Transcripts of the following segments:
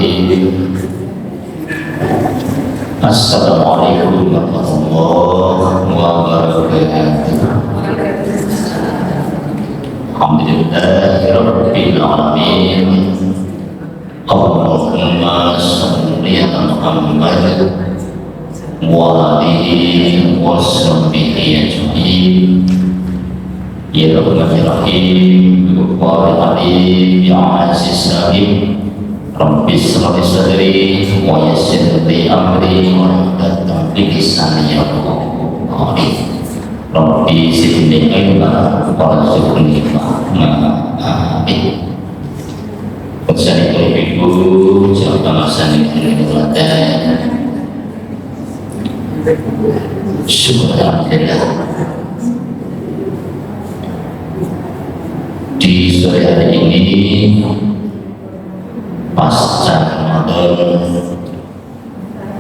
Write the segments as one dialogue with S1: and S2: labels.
S1: Bismillahirrahmanirrahim. Assalamualaikum warahmatullahi wabarakatuh. Alhamdulillahirabbil alamin. Allahumma shalli ala Muhammad wa alihi wa sahbihi ajma'in. Ya Rahmanir Rahim, Wa Alim, Ya Aziz Rahim, Rabbi shrah li sadri wa yassir li amri wahlul 'uqdatam min lisani yafqahu qawli. Rabbi zidni ilma warzuqni fahma. Amin. Wassalamu alaikum warahmatullahi wabarakatuh. Syukurlah di sore hari ini pasca Ramadan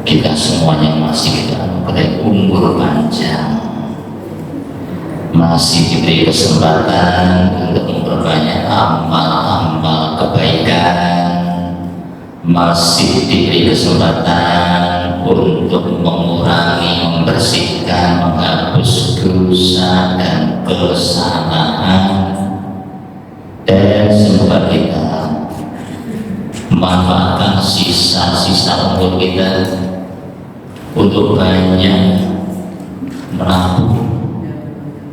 S1: kita semuanya masih diberi umur panjang, masih diberi kesempatan untuk memperbanyak amal-amal kebaikan, masih diberi kesempatan untuk mengurangi, membersihkan, menghapus dosa dan kesalahan. Dan semoga kita memanfaatkan sisa-sisa umur kita untuk banyak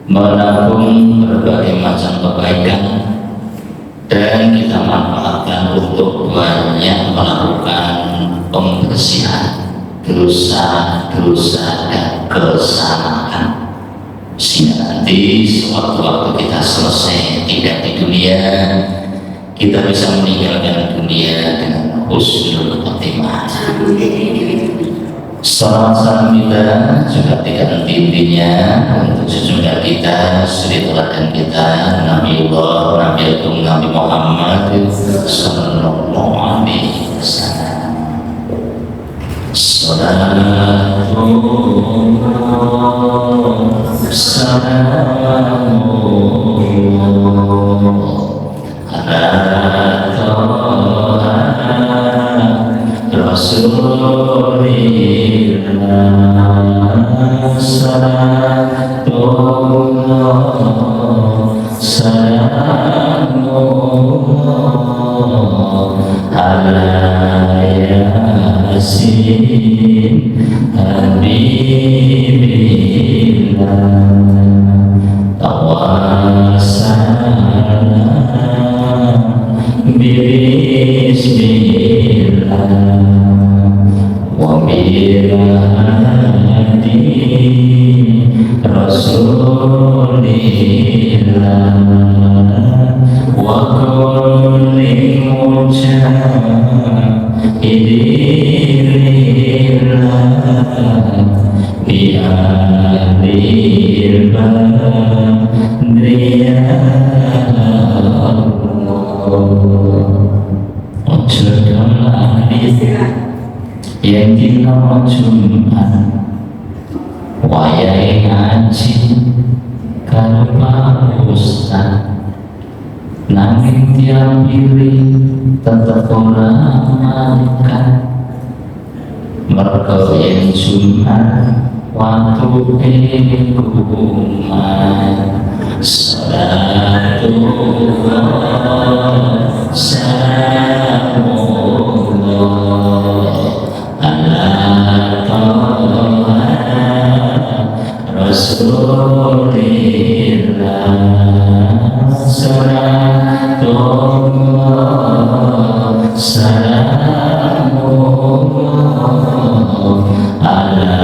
S1: menabung berbagai macam kebaikan, dan kita manfaatkan untuk banyak melakukan pembersihan dosa-dosa dan kesalahan, sehingga nanti sewaktu-waktu kita selesai tidak di dunia, kita bisa meninggalkan dunia dengan husnul khotimah. Salam kita juga tidak henti-hentinya untuk sesungguhnya kita, suri teladan kita, Nabiullah, Nabi Agung, Nabi Muhammad sallallahu alaihi wasallam. Salatullah Rasulillah, salamullah ala yasin habibillah, tawassalna bismillah wa bilahadi rasulillah wa kulli mujahidillah bi ahlil badriyah. Ojo dolani yang dina Jumat wayahe ngaji karo Pak Ustaz, nanging tiap pilih tetep ora makan. Mergo yen Jumat waktu kumat, salatullah salamullah ala taha rasulillah, salatullah salamullah ala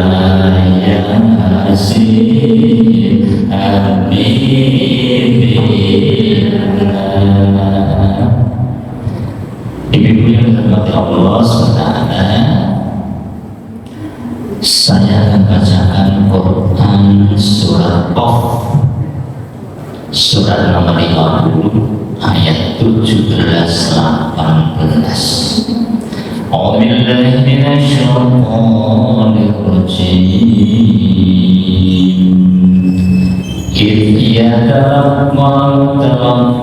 S1: yasin habibillah. Ibu-ibu yang dirahmati Allah SWT, saya akan bacakan Quran surat Qaf, surat nomor 50 ayat 17-18. A'udzubillahi minasyaitonir rajim. إذ Ya dalam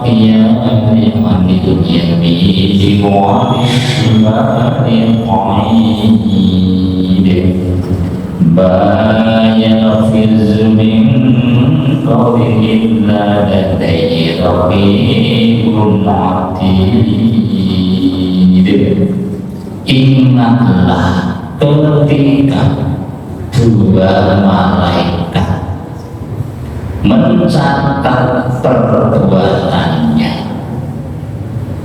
S1: qiyam hamidun yamini wa shimali qaid ma yafiz min qawlin illa ladayhi raqibun atid. Ingatlah ketika dua malaikat mencatat perbuatannya,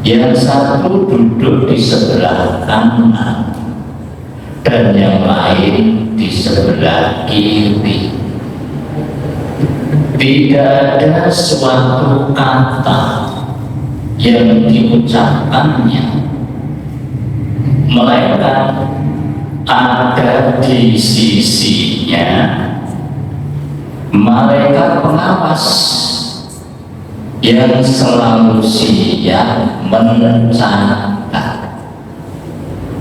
S1: yang satu duduk di sebelah kanan dan yang lain di sebelah kiri. Tidak ada suatu kata yang diucapkannya, melainkan ada di sisinya malaikat pengawas yang selalu siap mencatat.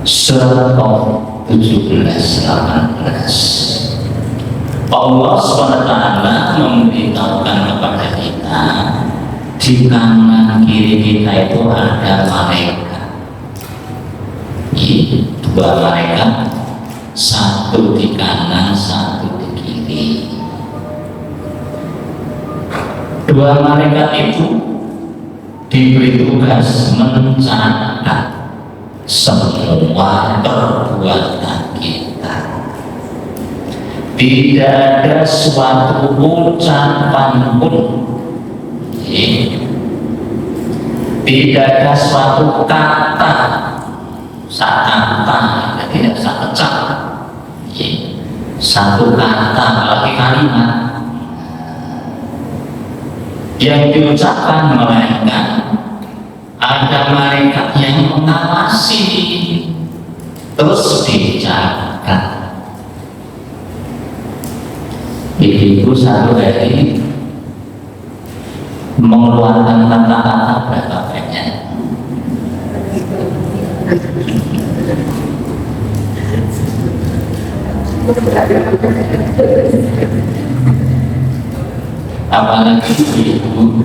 S1: Surah 17-18. Allah SWT memberitahukan kepada kita, di kanan kiri kita itu ada malaikat. Dua malaikat, satu di kanan, satu di kiri. Dua malaikat itu diberi tugas mencatat semua perbuatan kita. Tidak ada suatu ucapan pun, tidak ada suatu kata, tidak sakecak, satu kata apalagi kalimat yang diucapkan, melainkan ada malaikat yang mengawasi, terus dicatat. Ibu satu hari mengeluarkan kata-kata berapa banyak? Apalagi ibu,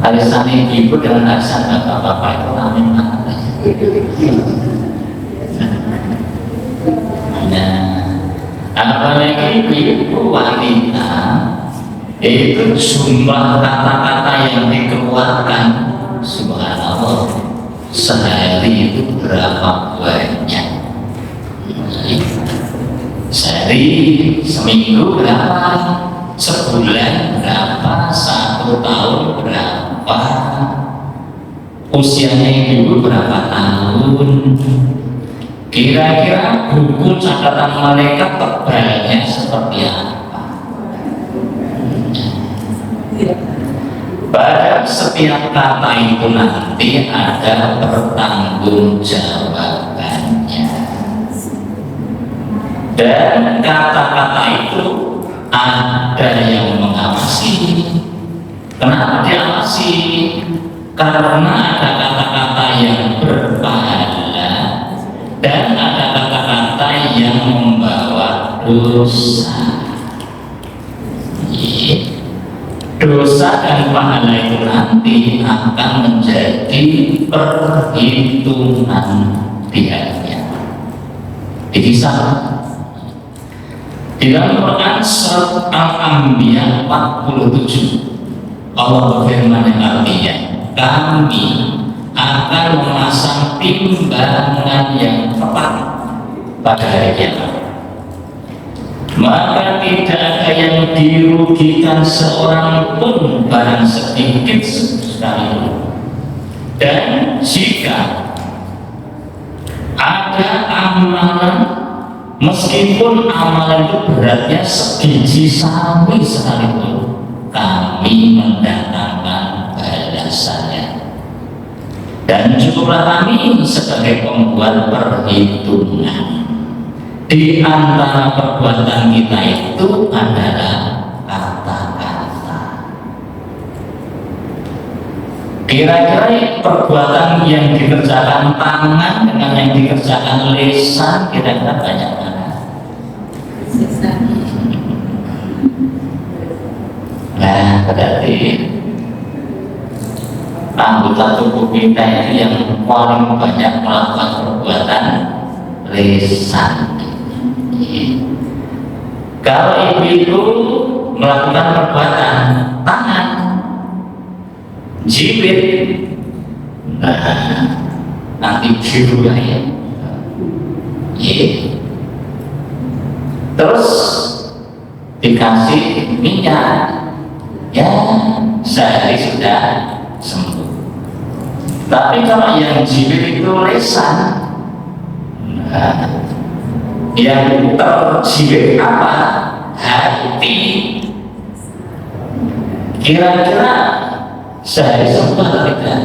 S1: arisan ibu dengan arisan bapak-bapak itu amin. Nah, apalagi ibu wanita, itu jumlah kata-kata yang dikeluarkan, subhanallah, sehari itu berapa banyak? Sehari, seminggu berapa? Sebulan berapa? 1 tahun berapa? Usianya ibu berapa tahun? Kira-kira buku catatan malaikat tebalnya seperti apa? Pada setiap kata itu nanti ada pertanggungjawabannya, dan kata-kata itu ada yang mengawasi. Kenapa diawasi? Karena ada kata-kata yang berpahala dan ada kata-kata yang membawa dosa. Dosa dan pahala itu nanti akan menjadi perhitungan pihaknya. Dikisah di dalam Quran surat Al-Anbiya 47, Allah berfirman yang artinya, kami akan memasang timbangan yang tepat pada hari kiamat. Maka tidak ada yang dirugikan seorang pun barang sedikit sekalipun. Dan jika ada amalan, meskipun amalan itu beratnya sebiji sawi sekalipun, kami mendatangkan balasannya. Dan cukuplah kami sebagai pembuat perhitungan. Di antara perbuatan kita itu adalah kata-kata. Kira-kira perbuatan yang dikerjakan tangan dengan yang dikerjakan lisan kira-kira banyak mana? Nah, berarti anggota tubuh kita itu yang paling banyak melakukan perbuatan lisan. Kalau ibu itu melakukan perbuatan tangan, jibit, nah nanti biru ya. Terus dikasih minyak, ya sehari sudah sembuh. Tapi kalau yang jibit itu lisan, nah, yang terjibit apa? Hati. Kira-kira sehari sembuh atau tidak?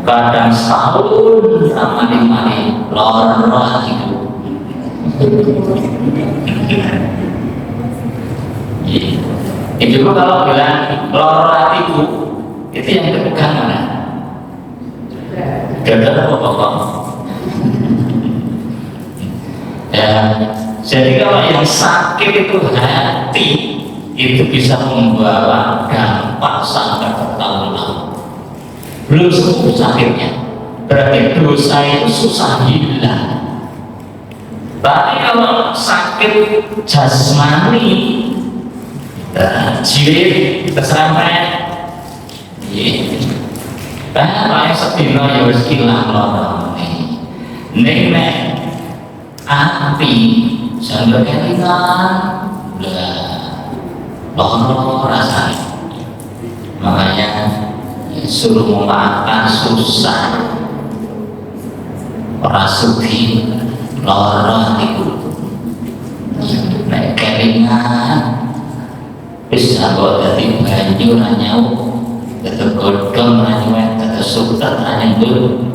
S1: Kadang setahun sama dimana loro hatiku. Ibu kalau bilang loro hatiku, itu yang dipegang mana? Dada apa pokok? Ya, jadi kalau yang sakit itu hati, itu bisa membawa dampak sampai bertahun-tahun. Belum sembuh sakitnya, berarti dosa itu susah hilang. Tapi kalau sakit jasmani, jiwa keseramaian, paling sedino ya wis ilang loro. Ning nek ati sampe kelingan, loro rasanya. Makanya suruh memakan susah, ora sugih loro niku. Nek kelingan wis anggo dadi banyu ra nyau, tetep godhong ra nyuwet, tetep suket ra nyembul.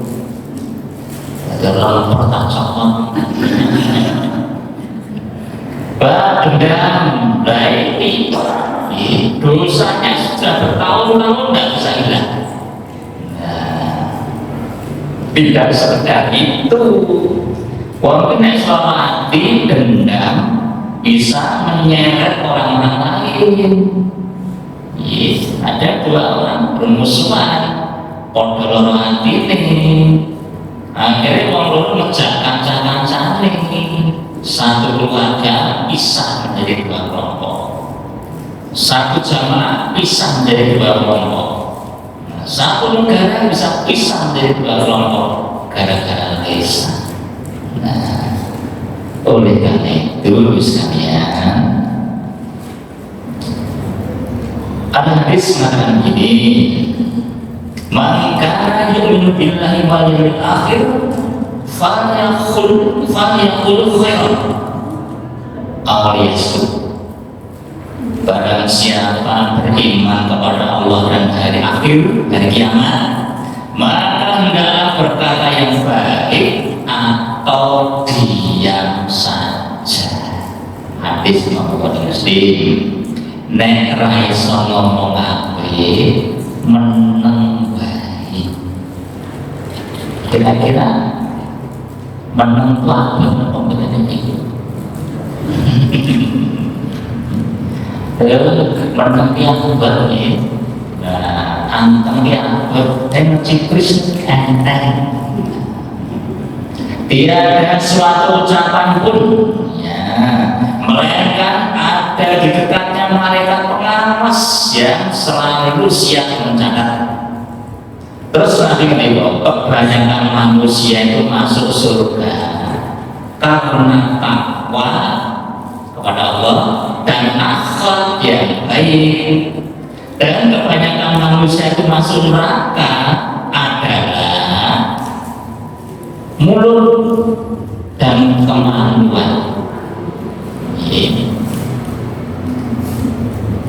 S1: Dalam pertanyaan dendam, baik dosanya sudah bertahun-tahun tidak bisa hilang. Tidak sekedar itu, walaupun selama hati dendam bisa menyeret orang-orang lain. Ada dua orang bermusuhan, podoloro hati nih. Akhirnya orang loro ngejak kancan-kancan nih. Satu keluarga bisa menjadi dua kelompok, satu jamaah bisa menjadi dua kelompok, satu negara bisa pisah menjadi dua kelompok gara-gara lisan. Nah, oleh karena itu sekalian, ada hadis mengatakan gini, man kana yu'minu billahi wal yawmil akhir falyaqul khairan aw liyasmut. Barang siapa beriman kepada Allah dan hari akhir, hari kiamat, maka hendaklah berkata yang baik atau diam saja. Hadis Bukhari Muslim. Nek ra iso ngomong apik, meneng baik. Kira-kira meneng apa pembelajaran itu? Meneng yang baik. Nah, anteng yang bertencipris enteng. Tidak ada suatu ucapan pun, ya, melainkan ada di dekatnya malaikat pengawas yang selalu siap mencatat. Terus nanti menurut kebanyakan manusia itu masuk surga karena takwa kepada Allah dan akhlak yang baik. Dan kebanyakan manusia itu masuk neraka adalah mulut dan kemaluan.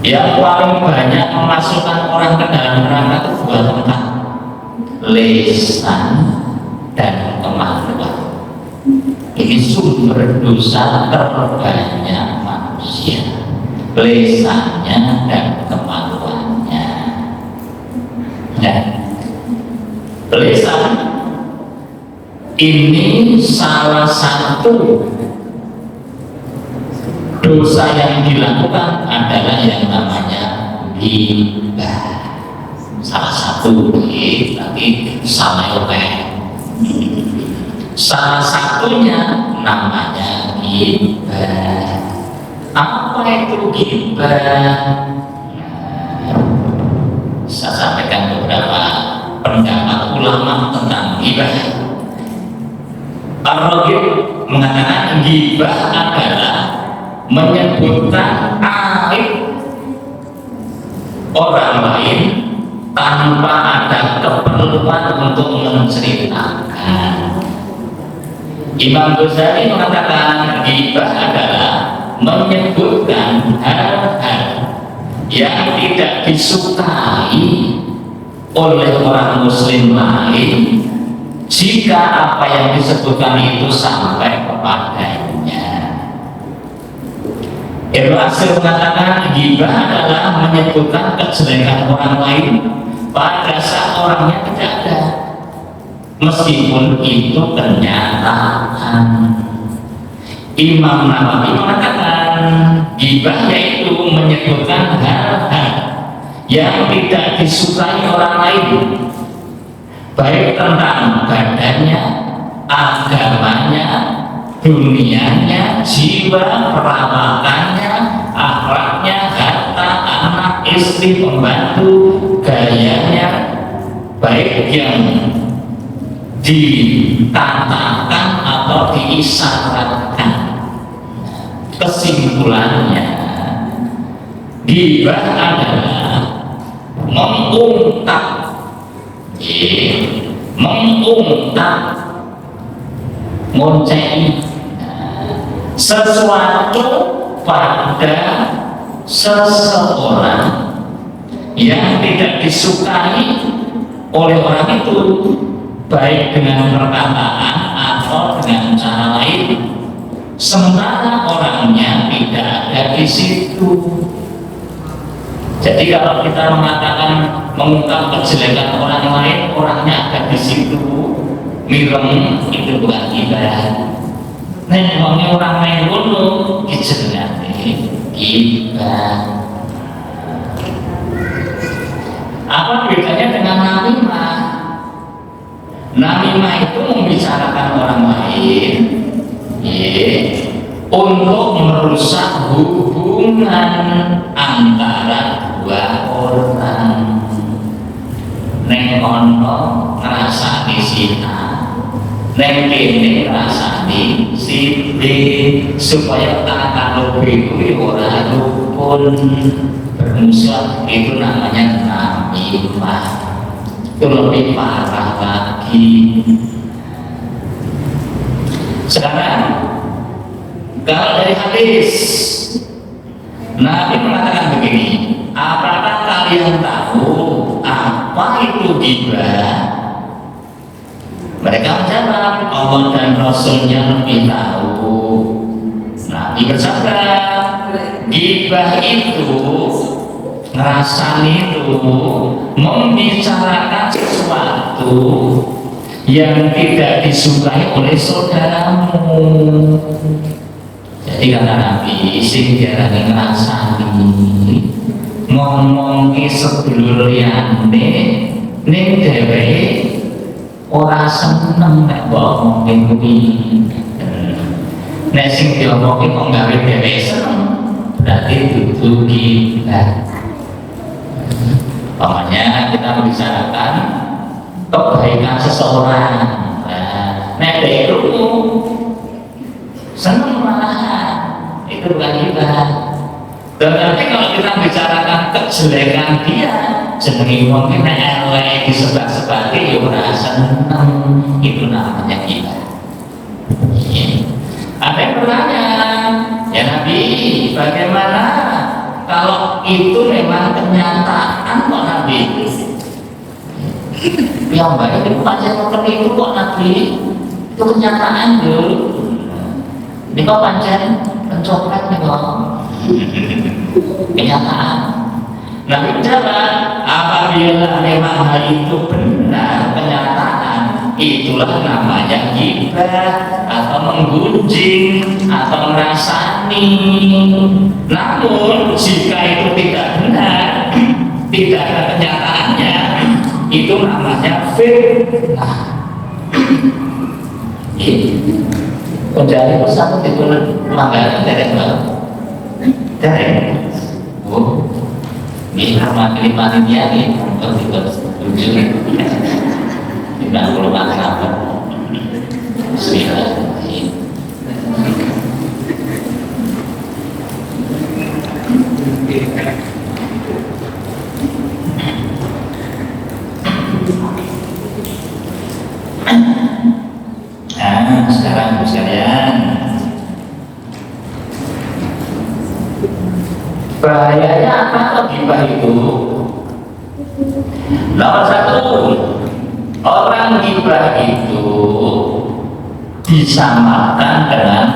S1: Yang paling banyak memasukkan orang ke dalam neraka itu dua tempat, lisan dan kemaluan. Ini sumber dosa terbanyak manusia, lisannya dan kemaluannya. Dan lisan ini salah satu dosa yang dilakukan adalah yang namanya ghibah. Salah satu tapi sama salah satunya namanya ghibah. Apa itu ghibah? Saya sampaikan beberapa pendapat ulama tentang ghibah. Ar-Raghib mengatakan ghibah adalah menyebutkan aib orang lain tanpa ada keperluan untuk menceritakan. Imam Ghazali mengatakan ghibah adalah menyebutkan hal-hal yang tidak disukai oleh orang muslim lain jika apa yang disebutkan itu sampai kepadanya. Ibnu Ashir mengatakan ghibah adalah menyebutkan kejelekan orang lain pada saat orangnya tidak ada, meskipun itu kenyataan. Imam Nawawi mengatakan ghibah yaitu menyebutkan hal-hal yang tidak disukai orang lain, baik tentang badannya, agamanya, dunianya, jiwa, perawakannya, akhlaknya, harta, anak, istri, pembantu, gayanya, baik yang dikatakan atau diisyaratkan. Kesimpulannya, ghibah adalah mengungkap, monceng sesuatu pada seseorang yang tidak disukai oleh orang itu, baik dengan perkataan atau dengan cara lain, sementara orangnya tidak ada di situ. Jadi kalau kita mengatakan mengungkap kejelekan orang lain, orangnya ada di situ, mireng, itu bukan ghibah. Ngomongnya orang lain dulu, dijelati ghibah. Apa bedanya dengan namimah? Namimah itu membicarakan orang lain, untuk merusak hubungan antara dua orang. Neng ono ngrasani si A, neng kene ngrasani si B, supaya kata lebih itu ora rukun bermusuh. Itu namanya namimah. Itu lebih parah lagi. Sekarang kalau dari hadis, Nabi mengatakan begini, apakah kalian tahu apa itu ghibah? Mereka menjawab, Allah dan Rasulnya lebih tahu. Nabi bersabda, ghibah itu, ngerasani itu, membicarakan sesuatu yang tidak disukai oleh saudaramu. Jadi kata Nabi, sing diarani ngrasani ngomong ki sedulur liyane ning dheweke ora seneng nek ngomong kuwi. Nek sing diomongke kok gawe dheweke seneng, berarti dudu ghibah. Pokoknya kita membicarakan kebaikan seseorang. Nek dheweke seneng malahan, itu bukan ghibah. Dan nanti kalau kita bicarakan kejelekan dia, jenengi wong nek elek di sebelah-sebati ya ora seneng, itu namanya ghibah. Ada yang bertanya, ya Nabi, bagaimana kalau itu memang kenyataan kok Nabi? Yang baik itu pancen itu kok Nabi, itu kenyataan dulu. Ini kok pancen pencopet nih kok. Kenyataan. Nabi menjawab, apabila memang hal itu benar kenyataan, itulah namanya ghibah atau menggunjing atau merasani. Namun jika itu tidak benar, tidak ada kenyataannya, itu namanya fitnah. Penjari bersatu itu manggaran derek banget. Derek. Oh, ini nama panitia nih, kalau tidak setuju, tidak perlu apa. Bismillahirrahmanirrahim. Nah, sekarang sekalian, bahayanya apa ghibah itu? Nomor satu, orang ghibah itu disamakan dengan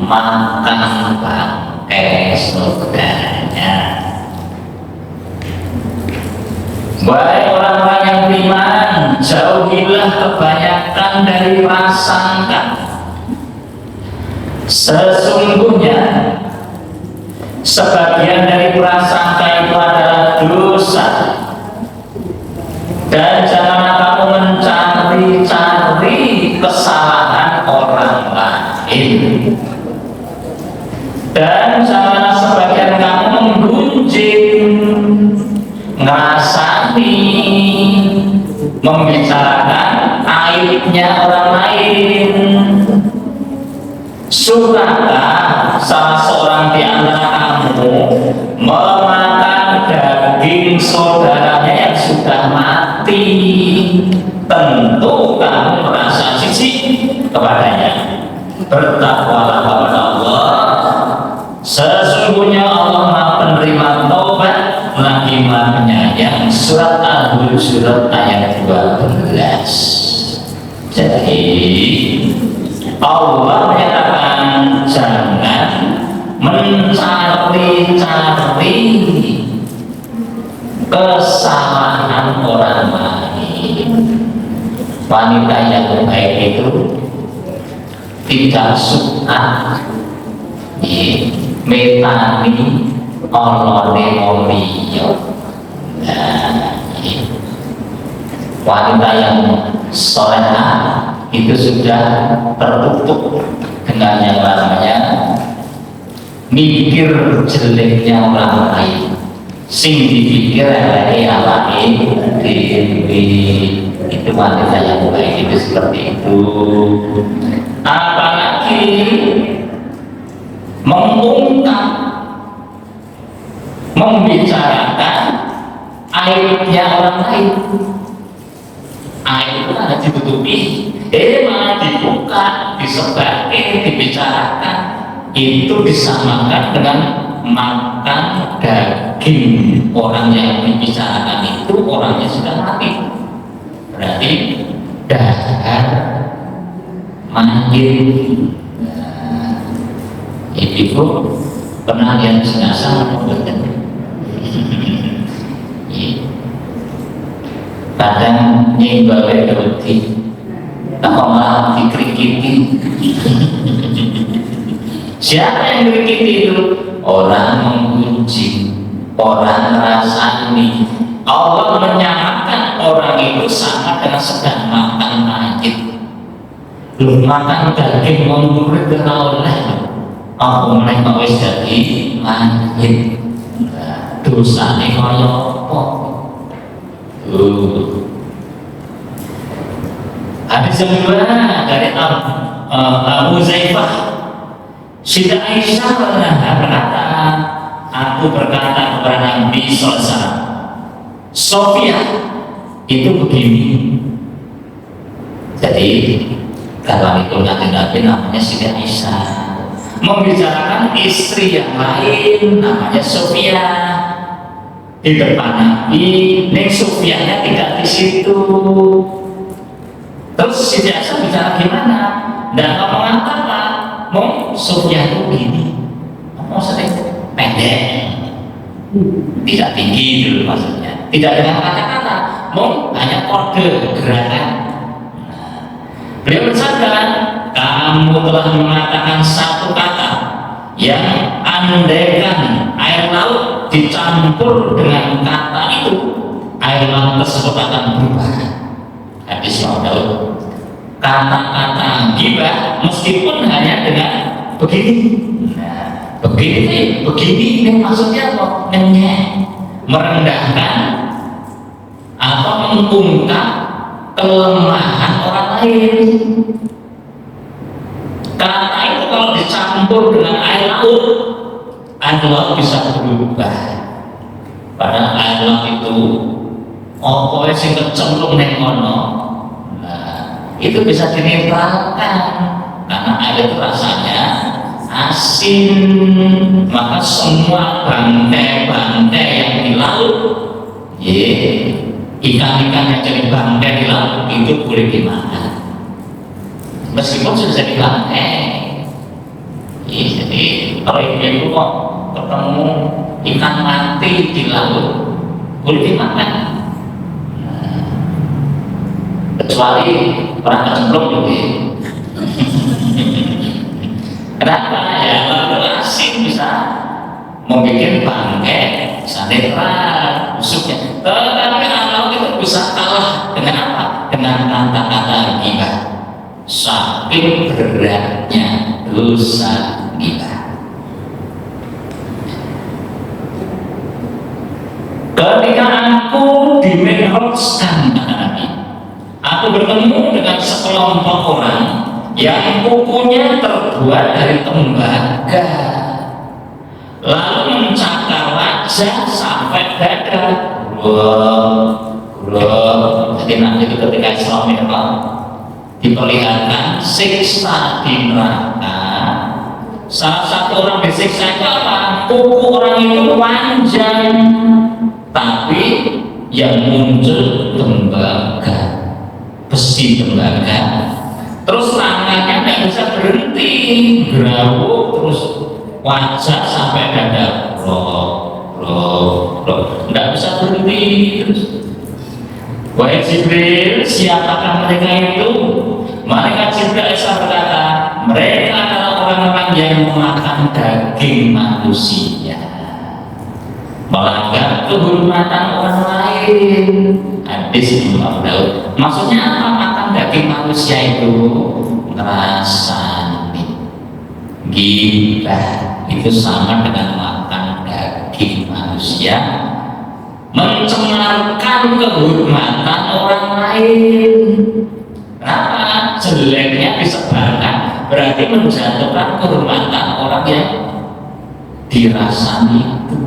S1: makan pakai saudaranya. Wahai orang-orang yang beriman, jauhilah kebanyakan dari prasangka. Sesungguhnya sebagian dari prasangka itu adalah dosa. Dan janganlah kamu mencari-cari kesalahan orang lain. Dan janganlah sebagian kamu menggunjing, ngerasani, membicarakan aibnya orang lain. Sudahkah salah seorang di antara kamu memakan daging saudaranya yang sudah mati? Tentu kamu merasa jijik kepadanya. Bertakwalah kepada Allah. Sesungguhnya Allah Maha Penerima Taubat lagi Maha Penyayang. Surat Al-Hujurat ayat 12. Jadi Allah menyatakan jangan mencari-cari kesalahan orang lain. Wanita yang baik itu tidak suka metani olone liya. Wanita yang solehah itu sudah tertutup dengan yang namanya mikir jeleknya orang lain. Sing dipikir dari alamin diri. Itu wanita yang baik itu seperti itu. Apalagi mengungkap, membicarakan aibnya orang lain. Aib itu ada ditutupi, malah dibuka, disebarkan, dibicarakan. Itu disamakan dengan makan daging. Orang yang dibicarakan itu orangnya sudah mati. Berarti dahar manggil. Ibu pernah lihat jenazah? Kadang nyimbawe roti, tak malah dikrikiti. Siapa yang dikrikiti itu? Orang menggunjing, orang merasani. Allah menyamakan orang itu sama dengan sedang makan mayit. Makan daging mengurit oleh apa mereka wis jadi mayit. Dosane kaya apa? Hadis kedua dari Abu Zaifah, Siti Aisyah pernah berkata, aku berkata kepada Nabi SAW, Sofia itu begini. Jadi kalau itu Nabi namanya Siti Aisyah, membicarakan istri yang lain namanya Sofia. Di depan Nabi, Neng Sofianya tidak di situ. Terus Siti Aisyah bicara gimana? Dan ngomong apa? Mau Sofia itu gini, mau sering pendek, tidak tinggi dulu maksudnya. Tidak dengan kata-kata, mau hanya kode gerakan. Beliau bersabda, kamu kamu telah mengatakan satu kata yang andaikan air laut dicampur dengan kata itu, air laut tersebut akan berubah. Hadis Imam Daud. Kata-kata ghibah meskipun hanya dengan begini, nah, begini ini maksudnya apa? Merendahkan atau mengungkap kelemahan orang lain. Kata itu kalau dicampur dengan air laut bisa berubah. Padahal air laut itu apa sing kecemplung ning kono, nah, itu bisa dinetralkan karena air itu rasanya asin. Maka semua bangkai-bangkai yang di laut, ikan-ikan yang jadi bangkai di laut itu boleh dimakan meskipun sudah jadi bangkai. Jadi kalau ibu kok ketemu ikan mati di laut boleh dimakan, kecuali orang kecemplung gitu. Kenapa? Ya laut asin bisa membuat bangkai, bisa netral busuknya. Tetapi laut itu bisa kalah dengan apa? Dengan kata-kata ghibah. Saking beratnya dosa ghibah. Ketika aku di Mi'rajkan, aku bertemu dengan sekelompok orang yang kukunya terbuat dari tembaga, lalu mencakar wajah sampai dada. Jadi nanti ketika Islam diperlihatkan siksa di neraka. Salah satu orang disiksa itu apa? Kuku orang itu panjang, tapi yang muncul tembaga, besi tembaga. Terus tangannya tidak bisa berhenti, gerawuk terus wajah sampai dada, tidak bisa berhenti terus. Wahai Jibril, siapakah mereka itu? Malaikat Jibril berkata, mereka adalah orang-orang yang memakan daging manusia, melanggar kehormatan orang lain. Hadis Imam Daud. Maksudnya apa makan daging manusia itu? Ngerasani. Ghibah itu sama dengan makan daging manusia, mencemarkan kehormatan orang lain. Kenapa? Jeleknya disebarkan, berarti menjatuhkan kehormatan orang yang dirasani itu.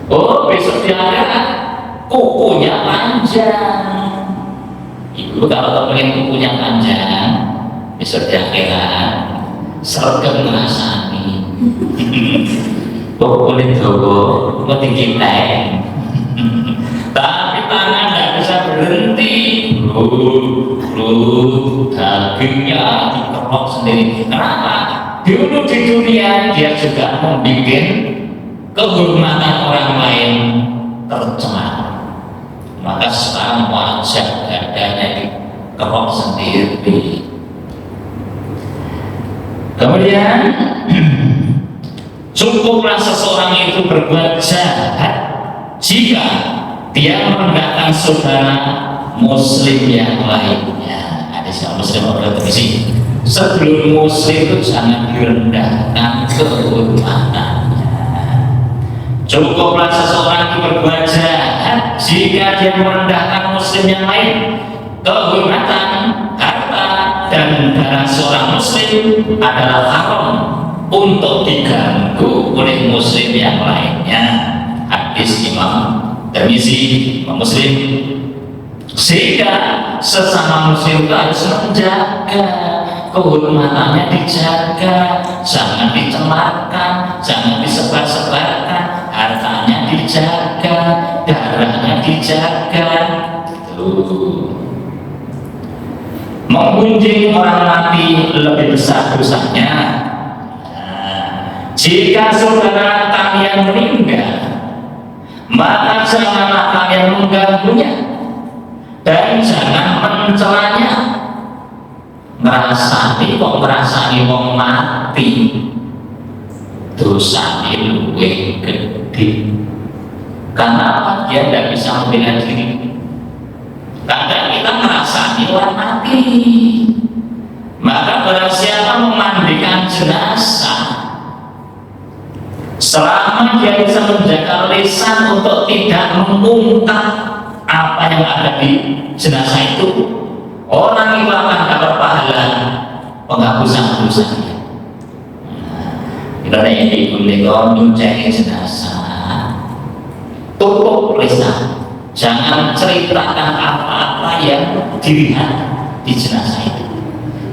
S1: Oh, besok di akhirat kukunya panjang. Ibu kalau pengen kukunya panjang, besok di akhirat sergem ngerasani. Kulit dogo, kulit kita. Tapi tangan tidak bisa berhenti, dagingnya dikerok sendiri. Kenapa? Dulu di dunia dia juga membuat kehormatan orang lain tercemar. Maka sekarang wajah dadanya dikerok sendiri. Kemudian cukuplah seseorang itu berbuat jahat jika dia merendahkan saudara muslim yang lainnya. Ada muslim berarti sebelum muslim itu jangan direndahkan kehormatannya. Cukuplah seseorang itu berbuat jahat jika dia merendahkan muslim yang lain. Kehormatan, harta, dan darah seorang muslim adalah haram untuk diganggu oleh muslim yang lainnya. Hadis Imam Tirmizi, Imam Muslim. Sehingga sesama muslim harus menjaga kehormatannya, dijaga, jangan dicemarkan, jangan disebar-sebarkan, hartanya dijaga, darahnya dijaga. Menggunjing orang mati lebih besar dosanya. Jika saudara kalian meninggal, maka janganlah kalian mengganggunya dan jangan mencelanya. ngrasani kok ngrasani wong mati dosane luwih gede. Karena apa? Dia tidak bisa membela diri. Kadang kita ngrasani orang mati, maka barang siapa memandikan jenazah, selama dia bisa menjaga lisan untuk tidak mengungkap apa yang ada di jenazah itu, orang itu akan dapat pahala penghapusan dosanya. Kita ini boleh mencari jenazah, tutup lisan, jangan ceritakan apa-apa yang dilihat di jenazah itu.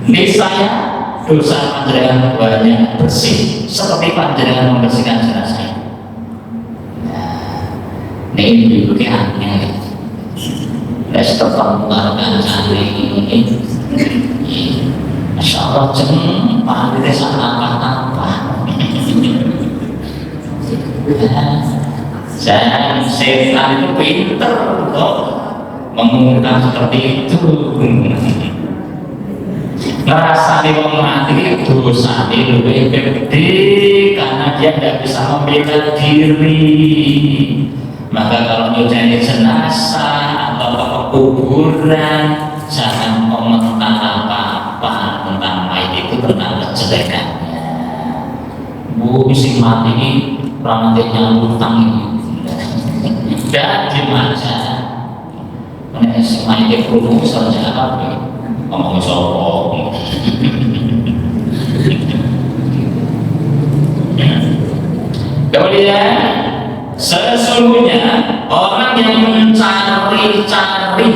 S1: Niscaya dosa panjenengan banyak bersih, seperti panjenengan membersihkan jenazah itu. Nah, ini juga aneh. Les ketemu karo kancane, Masya Allah jempah di desa apa-apa. Dan setan itu pinter kok mengungkap seperti itu. Ngerasa di wong mati dosa itu lebih gede karena dia tidak bisa membela diri. Maka kalau mencari jenazah atau ke kuburan, jangan komentar apa-apa tentang mayat itu tentang kejelekannya. Bu, si mati ini ramadanya utang ini. Dan gimana saja mengenai semua yang perlu saja apa ngomong sopok. Kemudian sesungguhnya orang yang mencari-cari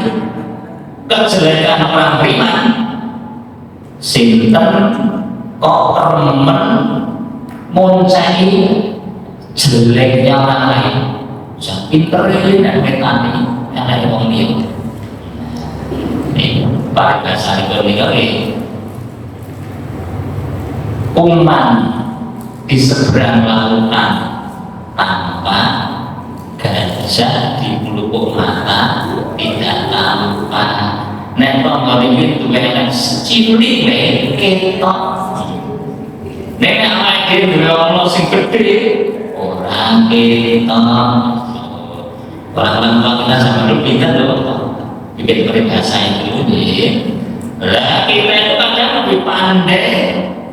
S1: kejelekan orang beriman, sinten kok remen mencari jeleknya orang lain. Jangan pinter ini dan metani yang ada orang dia. Ini pada bahasa ini kuman di seberang lautan tanpa gajah di pelupuk mata tidak tampak. Nempel kalau itu yang cilik ketok. Nek awake dhewe ana sing gedhe ora ketok. Orang-orang kita sama dulu kita loh bikin peribahasa itu lah kita itu kadang lebih pandai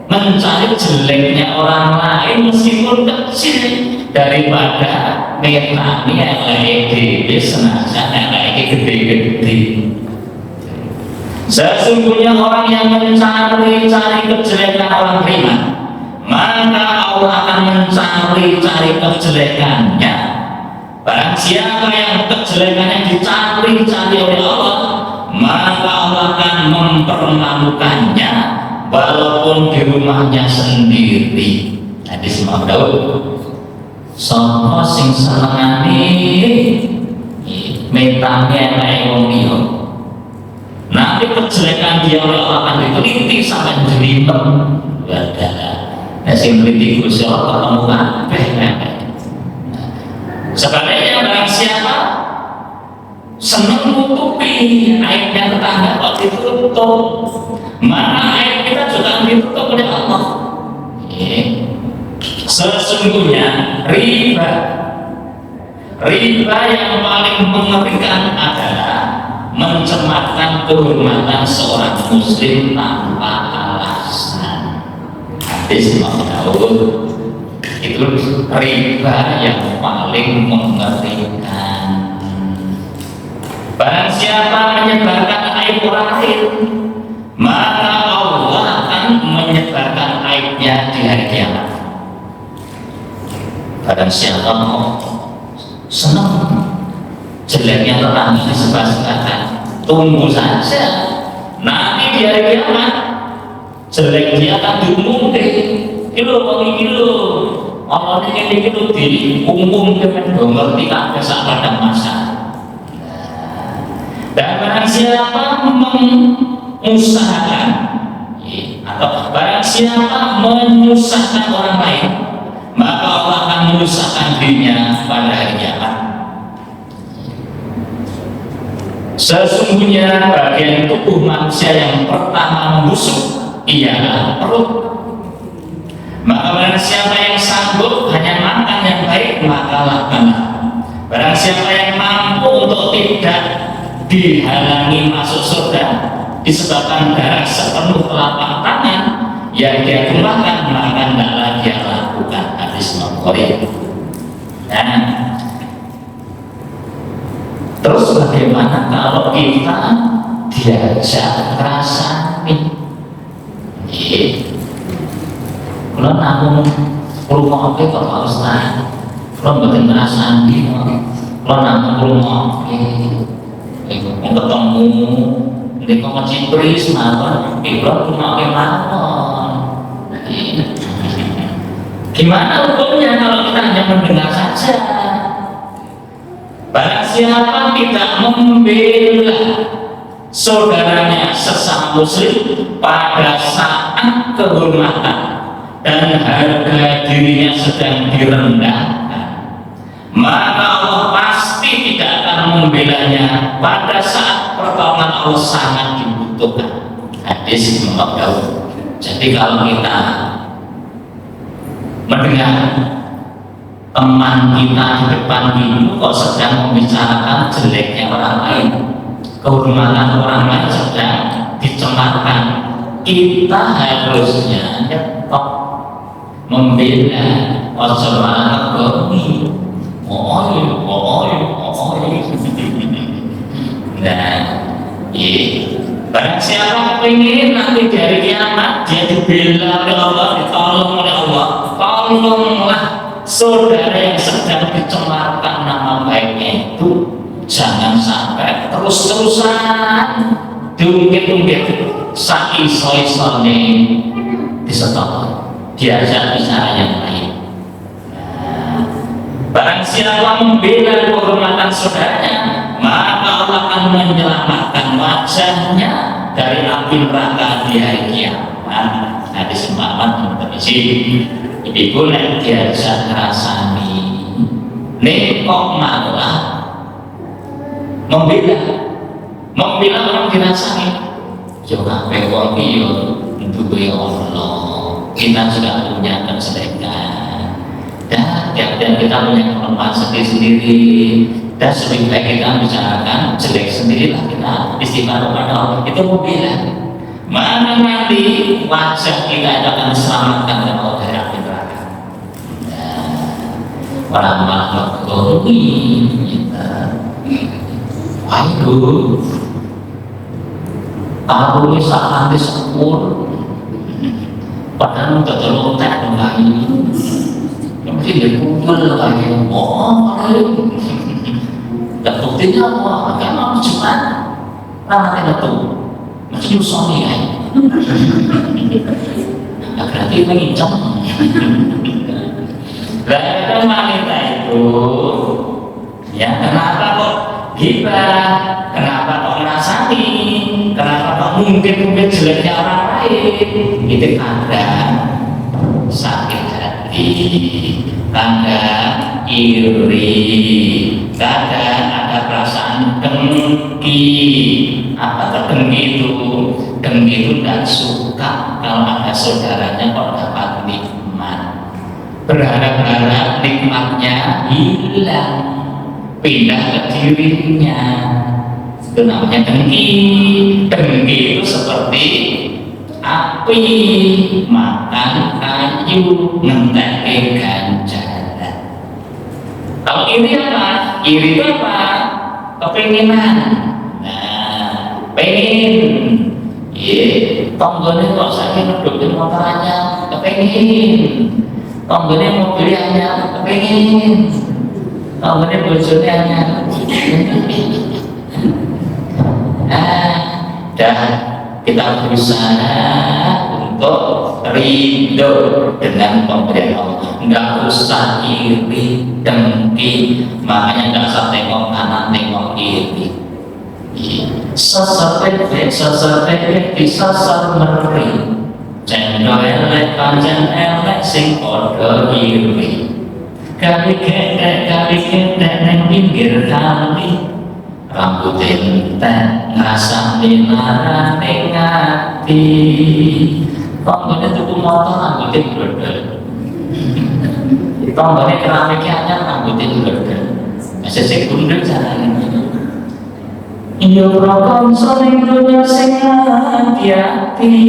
S1: mencari jeleknya orang lain meskipun kecil daripada metani yang lagi gede senajan yang lagi gede-gede. Sesungguhnya orang yang mencari-cari kejelekan orang beriman, maka Allah akan mencari-cari kejelekannya. Barang siapa yang kejelekannya dicari-cari oleh Allah, maka Allah akan mempermalukannya walaupun di rumahnya sendiri. Hadis Imam Daud, sapa sing senengane metane enek wong liya, nanti kejelekan dia oleh Allah akan diteliti sampai jelimet. Wadah, sing teliti Gusti Allah ketemu kabeh. Sebaliknya barang siapa senang menutupi aibnya tetangga kok ditutup, maka aib kita juga ditutup oleh Allah. Sesungguhnya riba yang paling mengerikan adalah mencemarkan kehormatan seorang muslim tanpa alasan. Hadis Imam Daud. Itu riba yang paling mengerikan. Barang siapa menyebarkan aib orang lain, maka Allah akan menyebarkan aibnya di hari kiamat. Barang siapa senang jeleknya tetangga disebar-sebarkan, tunggu saja nanti di hari kiamat jelek dia akan diumumkan. Itu bagi itu Allah ini itu diumumkan mengerti kabeh sak padang masa. Dan barang siapa mengusahakan atau barang siapa menyusahkan orang lain, maka Allah akan menyusahkan dirinya pada hari kiamat. Sesungguhnya bagian tubuh manusia yang pertama membusuk ialah perut. Maka barang siapa yang sanggup hanya makan yang baik, maka lakukanlah. Barang siapa yang mampu untuk tidak dihalangi masuk surga disebabkan darah sepenuh telapak tangan yang dia gunakan, maka hendaklah dia lakukan. Hadis Bukhari. Nah, terus bagaimana kalau kita diajak rasani? Kalau namun rumah kok harus naik, kalau bukan rasani, kalau namun rumah ketemu di kamar cipris, maka kalau rumah mawon. Gimana hukumnya kalau kita hanya mendengar saja? Barang siapa tidak membela saudaranya sesama muslim pada saat kehormatan dan harga dirinya sedang direndahkan, maka Allah pasti tidak akan membelanya pada saat pertolongan Allah sangat dibutuhkan. Hadis Imam Daud. Jadi kalau kita mendengar teman kita di depan itu kok sedang membicarakan jeleknya orang lain, kehormatan orang lain sedang dicemarkan, kita harusnya nyetop membela ojo malah gomi. Nah, barang siapa pengen nanti dari kiamat dia dibela oleh Allah, ditolong oleh Allah, tolonglah saudara yang sedang dicemarkan nama baiknya itu. Jangan sampai terus-terusan diungkit-ungkit saiso-isone disetop, diajak bicara yang lain. Barang siapa membela kehormatan saudaranya, maka Allah akan menyelamatkan wajahnya dari api neraka di hari kiamat. Hadis Muhammad Ibu boleh diajak ngerasani nih kok malah membela orang dirasani. Yo kabeh wong iki yo duwe Allah, kita sudah punya kesedihan dan kita punya kelemahan sendiri-sendiri, dan lebih baik kita bicarakan jelek sendirilah, kita istighfar kepada Allah, itu membela. Mana nanti wajah kita akan diselamatkan oleh Allah dari api neraka. Orang makhluk ini aduh, aku ini saat nanti sepuluh padahal udah terlontar dengan ini mungkin dia kumpul lagi dan buktinya apa? Kan aku cuma nanti itu masih usoni ya berarti mengincang. Berarti wanita itu ya kenapa kok gibah, kenapa kok ngerasani, kenapa kok mungkin jeleknya orang lain, itu kadang sakit hati, kadang iri, kadang ada perasaan dengki. Apa dengki itu? Dengki itu tidak suka kalau ada saudaranya kok dapat nikmat, berharap-harap nikmatnya hilang, pindah ke dirinya. Itu namanya dengki. Dengki itu seperti api makan kayu, ngentek ganjaran. Kalau iri apa? Iri itu apa? Kepengenan. Nah, pengen tonggolnya kok saya ngedukin motorannya, kepengen. Tonggolnya mobilnya, kepengen. Tonggolnya bojolnya. Dan kita berusaha untuk ridho dengan pemberian Allah. Enggak usah iri, dengki, makanya enggak usah tengok kanan, tengok kiri. Sesepek disasar meri, cendol elek, pancen elek, sing podo iri. Kali gedek neng pinggir kali, rambutin teh ngrasani larane ngati. Tonggone tuku motor rambutin glodol. Tonggone keramiknya anyar rambutin glodol. Masih gundul carane. Iya prokonsol ing dunya sing hati-hati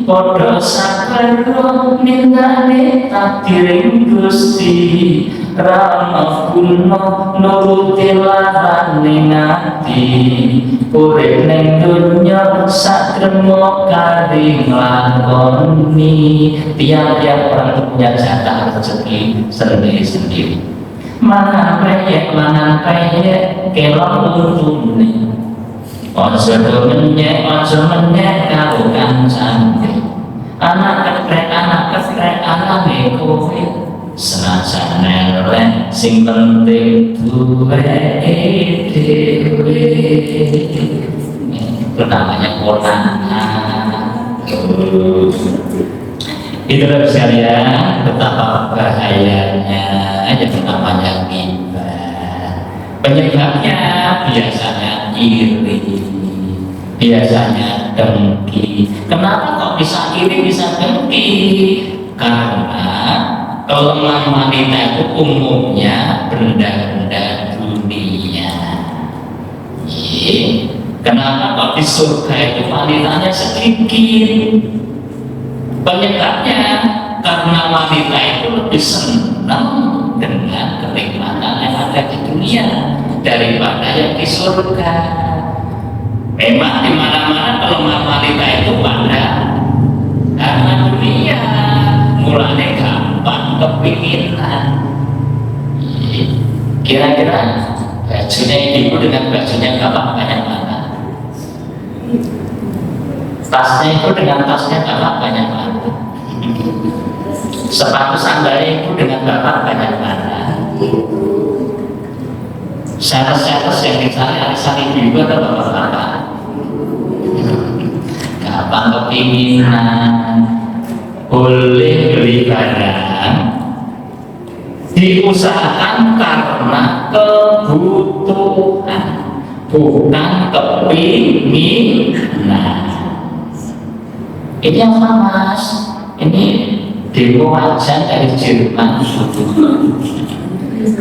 S1: padha sakaro mintane takdiring Gusti Rama guna nuruti larane ngati urip ning dunya sakremo kari nglakoni tiap-tiap orang punya jatah rezeki sendiri-sendiri. Mangan peyek kelong untune ojo menyek karo kancane anak keprek anake kowe senajan elek sing penting duwe dhewe. Itu namanya konangan. Itulah sekalian betapa bahayanya yang namanya ghibah. Penyebabnya biasanya iri, biasanya dengki. Kenapa kok bisa iri, bisa dengki? Karena kelemahan wanita itu umumnya benda-benda dunia. Kenapa kok di surga itu wanitanya sedikit? Penyebabnya karena wanita itu lebih senang dengan kenikmatan yang ada di dunia daripada yang di surga. Memang di mana-mana kelemahan wanita itu pada karena dunia, mulanya gampang kepinginan. Kira-kira bajunya ibu dengan bajunya bapak banyak mana? Tasnya itu dengan tasnya bapak banyak mana? Sepatu sandalnya itu dengan bapak banyak mana? Sales-sales yang dicari arisan ibu atau bapak-bapak? Gampang kepinginan. Boleh beli barang diusahakan karena kebutuhan, bukan kepinginan. Ini apa mas? Ini demo wajan dari Jerman.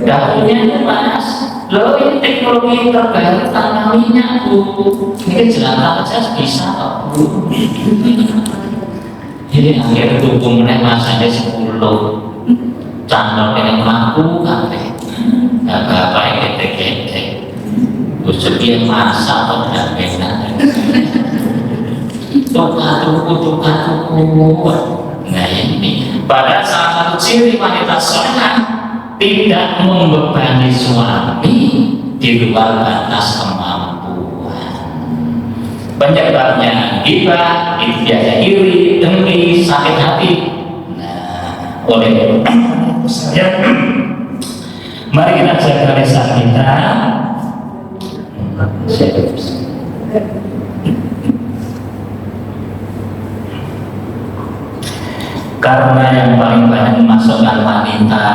S1: Dahulunya mas, lo ini teknologi terbaru tanah minyak bu. Ini jelantah aja bisa kok bu. Ini akhir tubuh menek masanya 10 candol yang mampu kabeh. Gak apa-apa yang gede-gede. Usul yang masak atau tidak benar. Tukar-tuku. Nah ini pada salah satu ciri wanita soleh tidak membebani suami di luar batas kemampuan. Penyebabnya ghibah, itu biasa iri, dengki, sakit hati. Nah, oleh itu mari kita jaga lisan kita. Karena yang paling banyak memasukkan wanita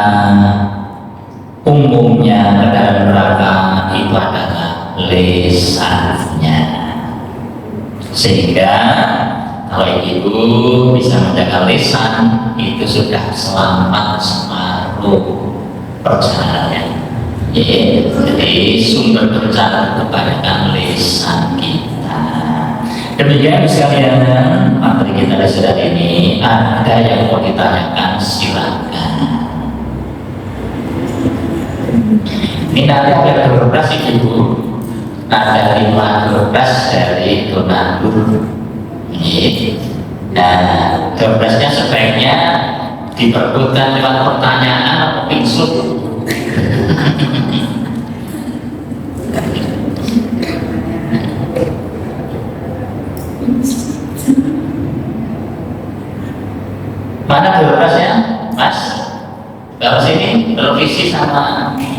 S1: umumnya ke dalam neraka itu adalah lisannya. Sehingga kalau ibu bisa menjaga lisan itu sudah selamat separuh perjalanannya. Jadi sumber bencana kebanyakan lisan kita. Demikian sekalian materi kita sudah ini. Ada yang mau ditanyakan silakan. Ini nanti ada 12 ibu, ada 5 12 dari donatur. Nah 12-nya sebaiknya diperbutkan lewat pertanyaan atau pingsut. Mana 12-nya, Mas? Bawa sini, televisi sama ya.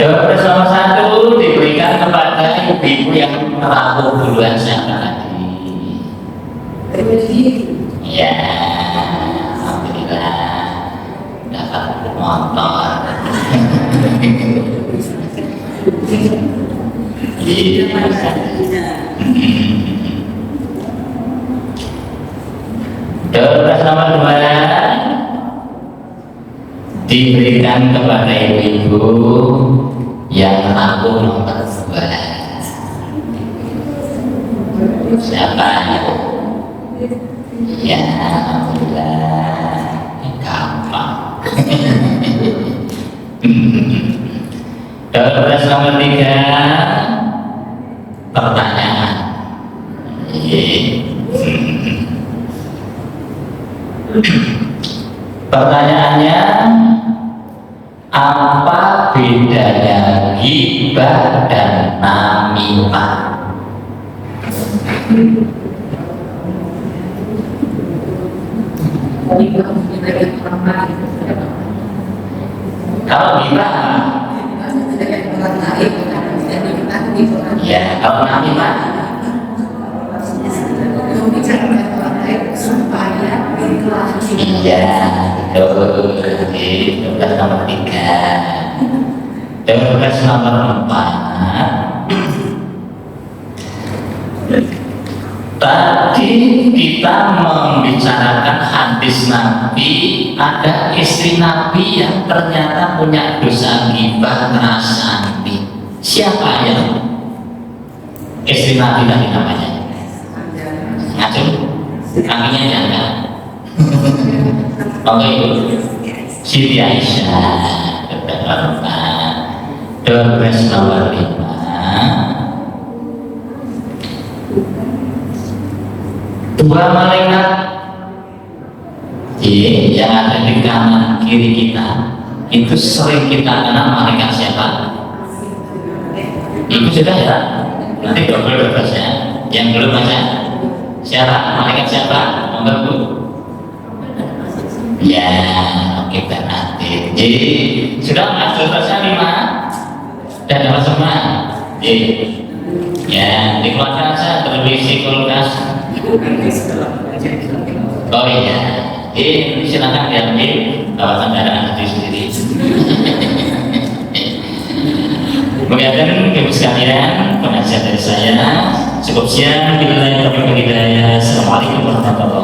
S1: 12 sama 1 diberikan kepada ibu-ibu yang merapuh duluan siapa lagi? Ya, alhamdulillah dapat motor. Doa nomor 2 diberikan kepada ibu-ibu yang mampu nomor 2. Siapa? Ya, alhamdulillah gampang. Doa nomor 3 pertanyaan. Pertanyaannya, apa bedanya ghibah dan namimah? Kalau ghibah, ya, kalau namimah, iya, betul. Itu nomor 3. Terus nomor 4. Tadi kita membicarakan hadis Nabi, ada istri Nabi yang ternyata punya dosa ghibah merasa anti. Siapa yang istri Nabi tadi namanya? Ngacung? Kakinya jangan. Oke, Siti Aisyah. Doa nomor 5. Dua malaikat yang ada di kanan kiri kita itu sering kita kenal malaikat siapa? Ibu sudah ya? Nanti double ya. Yang belum baca siapa? Malaikat siapa? Nomor 2. Ya, oke nanti. Jadi sudah mas dosa 5 dan dapat semua. Ya, dikeluarkan saja televisi kulkas. Oh iya, silakan diambil bawa kendaraan itu sendiri. Kemudian ibu sekalian, penasihat dari saya cukup siang. Bila hidayah. Assalamualaikum warahmatullahi wabarakatuh.